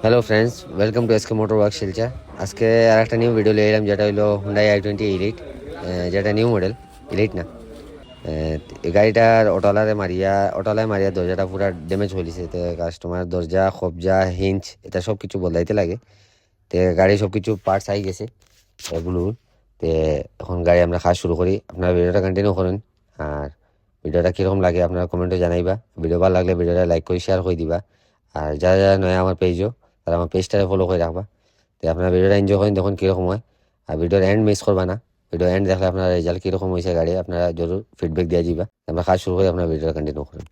Hello friends, welcome to SK motor work Silchar. আজকে আর একটা new video নিয়ে এলাম, যেটা হলো হুন্ডাই i20 ইলিট, যেটা নিউ মডেল। ইলিট না, এই গাড়িটার অটোলায় মারিয়া দরজাটা পুরা ড্যামেজ হয়েছে। তো কাস্টমার দরজা খবজা হিঞ্চ এটা সব কিছু বদলাইতে লাগে। তো গাড়ি সব কিছু পার্টস আই গেছে এগুলোর। তো এখন গাড়ি আমরা কাজ শুরু করি। আপনারা ভিডিওটা কন্টিনিউ করুন, আর ভিডিওটা কীরকম লাগে আপনারা কমেন্টে জানাইবা। ভিডিও ভালো লাগলে ভিডিওটা লাইক করে শেয়ার করে দিবা। আর যারা যারা নয় আমার পেজও, তারা আমার পেজটাকে ফলো করে রাখবা। তো আপনারা ভিডিওটা এনজয় করেন, দেখুন কীরকম হয়। আর ভিডিওর এন্ড মিস করবা না। ভিডিও এন্ড দেখলে আপনার রেজাল্ট কীরকম হয়েছে গাড়ি আপনারা জরুর ফিডব্যাক দিয়ে যাবা। আমরা কাজ শুরু করি, আপনার ভিডিওটা কন্টিনিউ করেন।